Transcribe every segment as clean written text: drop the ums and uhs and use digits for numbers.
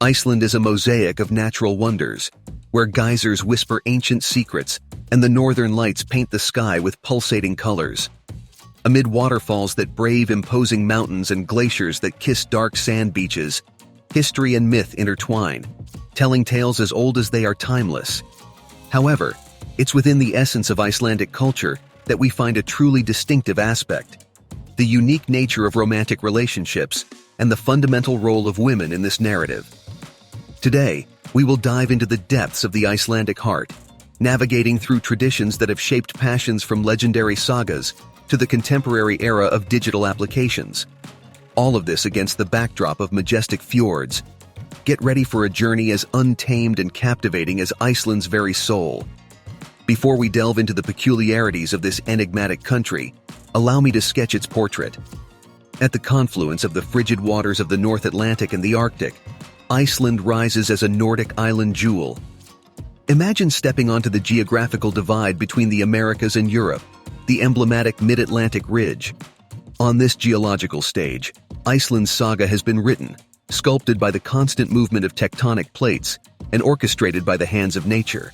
Iceland is a mosaic of natural wonders, where geysers whisper ancient secrets and the northern lights paint the sky with pulsating colors. Amid waterfalls that brave imposing mountains and glaciers that kiss dark sand beaches, history and myth intertwine, telling tales as old as they are timeless. However, it's within the essence of Icelandic culture that we find a truly distinctive aspect: the unique nature of romantic relationships and the fundamental role of women in this narrative. Today, we will dive into the depths of the Icelandic heart, navigating through traditions that have shaped passions from legendary sagas to the contemporary era of digital applications. All of this against the backdrop of majestic fjords. Get ready for a journey as untamed and captivating as Iceland's very soul. Before we delve into the peculiarities of this enigmatic country, allow me to sketch its portrait. At the confluence of the frigid waters of the North Atlantic and the Arctic, Iceland rises as a Nordic island jewel. Imagine stepping onto the geographical divide between the Americas and Europe, the emblematic Mid-Atlantic Ridge. On this geological stage, Iceland's saga has been written, sculpted by the constant movement of tectonic plates and orchestrated by the hands of nature.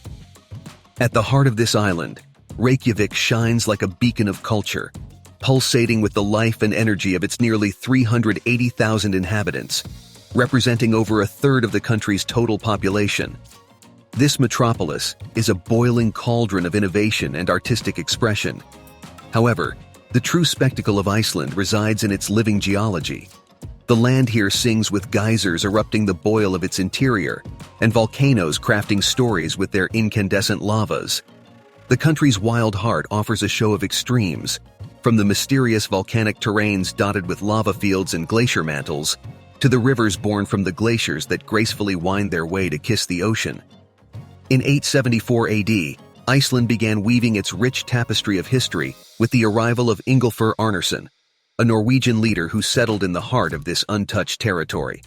At the heart of this island, Reykjavik shines like a beacon of culture, pulsating with the life and energy of its nearly 380,000 inhabitants, representing over a third of the country's total population. This metropolis is a boiling cauldron of innovation and artistic expression. However, the true spectacle of Iceland resides in its living geology. The land here sings with geysers erupting the boil of its interior and volcanoes crafting stories with their incandescent lavas. The country's wild heart offers a show of extremes, from the mysterious volcanic terrains dotted with lava fields and glacier mantles, to the rivers born from the glaciers that gracefully wind their way to kiss the ocean. In 874 AD, Iceland began weaving its rich tapestry of history with the arrival of Ingolfur Arnarson, a Norwegian leader who settled in the heart of this untouched territory.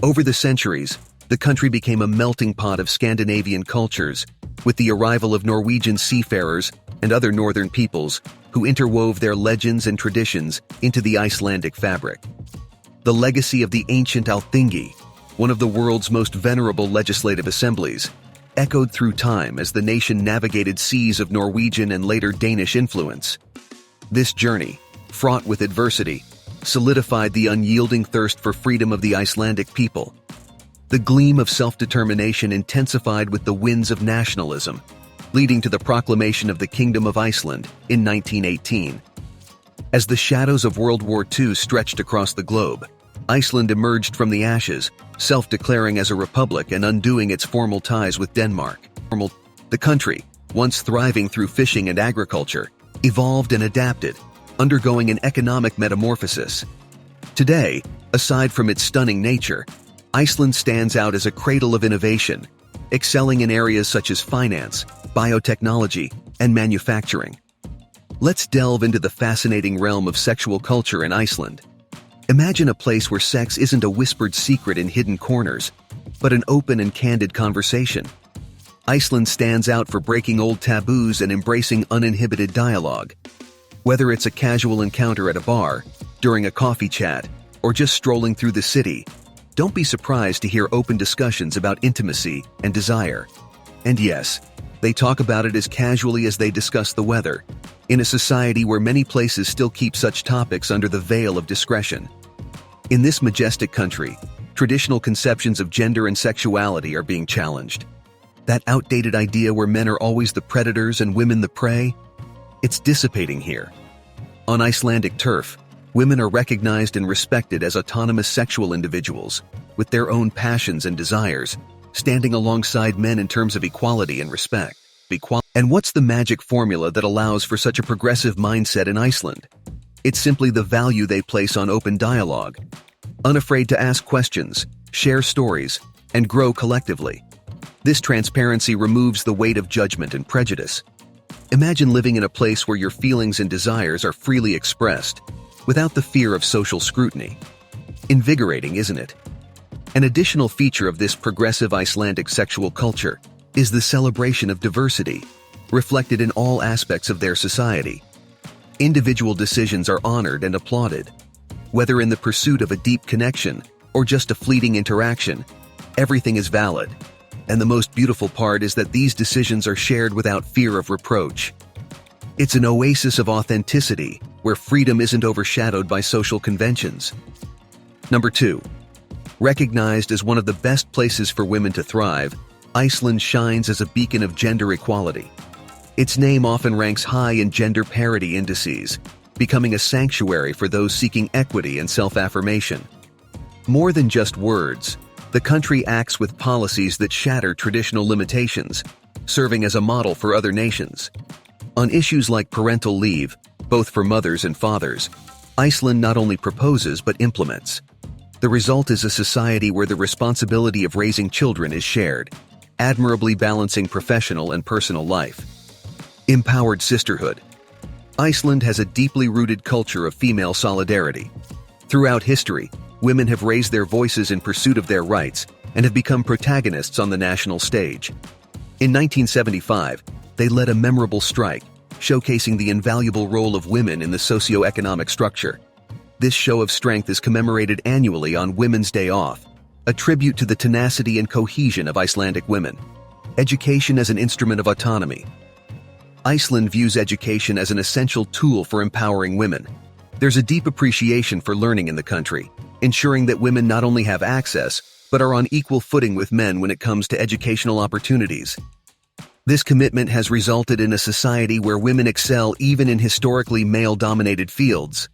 Over the centuries, the country became a melting pot of Scandinavian cultures, with the arrival of Norwegian seafarers and other northern peoples who interwove their legends and traditions into the Icelandic fabric. The legacy of the ancient Alþingi, one of the world's most venerable legislative assemblies, echoed through time as the nation navigated seas of Norwegian and later Danish influence. This journey, fraught with adversity, solidified the unyielding thirst for freedom of the Icelandic people. The gleam of self-determination intensified with the winds of nationalism, leading to the proclamation of the Kingdom of Iceland in 1918. As the shadows of World War II stretched across the globe, Iceland emerged from the ashes, self-declaring as a republic and undoing its formal ties with Denmark. The country, once thriving through fishing and agriculture, evolved and adapted, undergoing an economic metamorphosis. Today, aside from its stunning nature, Iceland stands out as a cradle of innovation, excelling in areas such as finance, biotechnology, and manufacturing. Let's delve into the fascinating realm of sexual culture in Iceland. Imagine a place where sex isn't a whispered secret in hidden corners, but an open and candid conversation. Iceland stands out for breaking old taboos and embracing uninhibited dialogue. Whether it's a casual encounter at a bar, during a coffee chat, or just strolling through the city, don't be surprised to hear open discussions about intimacy and desire. And yes, they talk about it as casually as they discuss the weather, in a society where many places still keep such topics under the veil of discretion. In this majestic country, traditional conceptions of gender and sexuality are being challenged. That outdated idea where men are always the predators and women the prey, it's dissipating here. On Icelandic turf, women are recognized and respected as autonomous sexual individuals, with their own passions and desires, standing alongside men in terms of equality and respect. And what's the magic formula that allows for such a progressive mindset in Iceland? It's simply the value they place on open dialogue, unafraid to ask questions, share stories, and grow collectively. This transparency removes the weight of judgment and prejudice. Imagine living in a place where your feelings and desires are freely expressed, without the fear of social scrutiny. Invigorating, isn't it? An additional feature of this progressive Icelandic sexual culture is the celebration of diversity, reflected in all aspects of their society. Individual decisions are honored and applauded. Whether in the pursuit of a deep connection or just a fleeting interaction, Everything is valid. And the most beautiful part is that these decisions are shared without fear of reproach. It's an oasis of authenticity, where freedom isn't overshadowed by social conventions. Number 2. Recognized as one of the best places for women to thrive, Iceland shines as a beacon of gender equality. Its name often ranks high in gender parity indices, becoming a sanctuary for those seeking equity and self-affirmation. More than just words, the country acts with policies that shatter traditional limitations, serving as a model for other nations. On issues like parental leave, both for mothers and fathers, Iceland not only proposes but implements. The result is a society where the responsibility of raising children is shared, admirably balancing professional and personal life. Empowered sisterhood. Iceland has a deeply rooted culture of female solidarity. Throughout history, women have raised their voices in pursuit of their rights and have become protagonists on the national stage. In 1975, they led a memorable strike, showcasing the invaluable role of women in the socio-economic structure. This show of strength is commemorated annually on Women's Day Off, a tribute to the tenacity and cohesion of Icelandic women. Education as an instrument of autonomy. Iceland views education as an essential tool for empowering women. There's a deep appreciation for learning in the country, ensuring that women not only have access, but are on equal footing with men when it comes to educational opportunities. This commitment has resulted in a society where women excel even in historically male-dominated fields.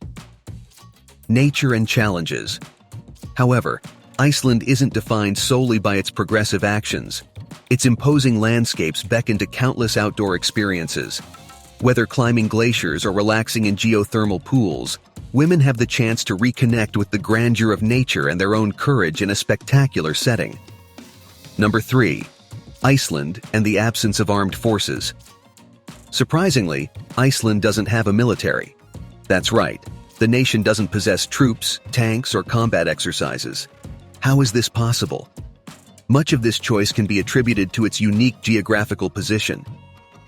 Nature and challenges. However, Iceland isn't defined solely by its progressive actions. Its imposing landscapes beckon to countless outdoor experiences. Whether climbing glaciers or relaxing in geothermal pools, women have the chance to reconnect with the grandeur of nature and their own courage in a spectacular setting. Number 3. Iceland and the absence of armed forces. Surprisingly, Iceland doesn't have a military. That's right, the nation doesn't possess troops, tanks, or combat exercises. How is this possible? Much of this choice can be attributed to its unique geographical position.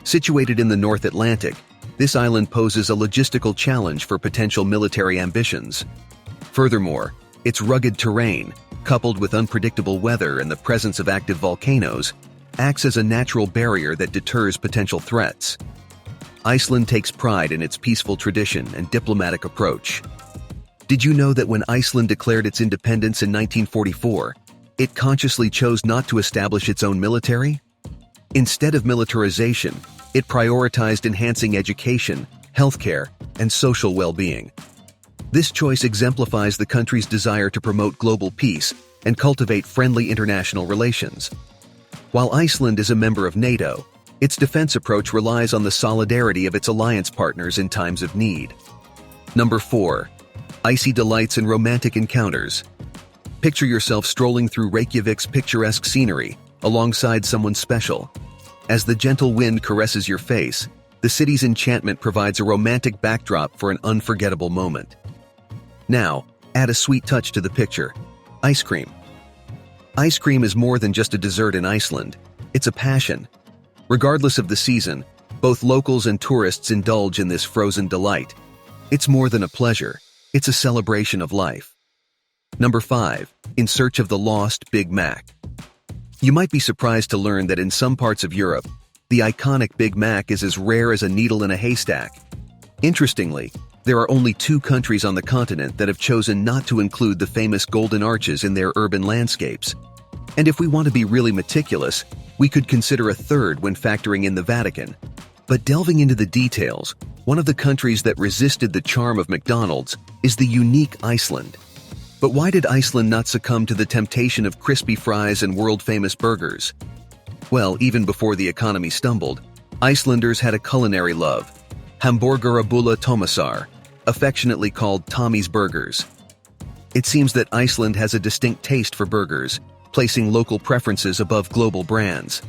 Situated in the North Atlantic, this island poses a logistical challenge for potential military ambitions. Furthermore, its rugged terrain, coupled with unpredictable weather and the presence of active volcanoes, acts as a natural barrier that deters potential threats. Iceland takes pride in its peaceful tradition and diplomatic approach. Did you know that when Iceland declared its independence in 1944, it consciously chose not to establish its own military? Instead of militarization, it prioritized enhancing education, healthcare, and social well-being. This choice exemplifies the country's desire to promote global peace and cultivate friendly international relations. While Iceland is a member of NATO, its defense approach relies on the solidarity of its alliance partners in times of need. Number 4. Icy delights and romantic encounters. Picture yourself strolling through Reykjavik's picturesque scenery alongside someone special. As the gentle wind caresses your face, the city's enchantment provides a romantic backdrop for an unforgettable moment. Now, add a sweet touch to the picture: ice cream. Ice cream is more than just a dessert in Iceland, it's a passion. Regardless of the season, both locals and tourists indulge in this frozen delight. It's more than a pleasure, it's a celebration of life. Number 5. In search of the lost Big Mac. You might be surprised to learn that in some parts of Europe, the iconic Big Mac is as rare as a needle in a haystack. Interestingly, there are only 2 countries on the continent that have chosen not to include the famous Golden Arches in their urban landscapes. And if we want to be really meticulous, we could consider a third when factoring in the Vatican. But delving into the details, one of the countries that resisted the charm of McDonald's is the unique Iceland. But why did Iceland not succumb to the temptation of crispy fries and world-famous burgers? Well, even before the economy stumbled, Icelanders had a culinary love: Hamborgarabulla Tomasar, affectionately called Tommy's Burgers. It seems that Iceland has a distinct taste for burgers, placing local preferences above global brands.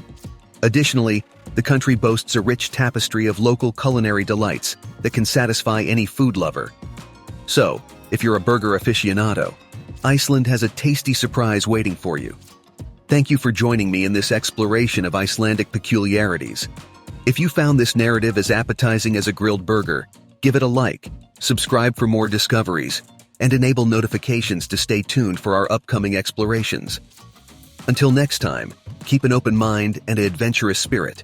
Additionally, the country boasts a rich tapestry of local culinary delights that can satisfy any food lover. So, if you're a burger aficionado, Iceland has a tasty surprise waiting for you. Thank you for joining me in this exploration of Icelandic peculiarities. If you found this narrative as appetizing as a grilled burger, give it a like, subscribe for more discoveries, and enable notifications to stay tuned for our upcoming explorations. Until next time, keep an open mind and an adventurous spirit.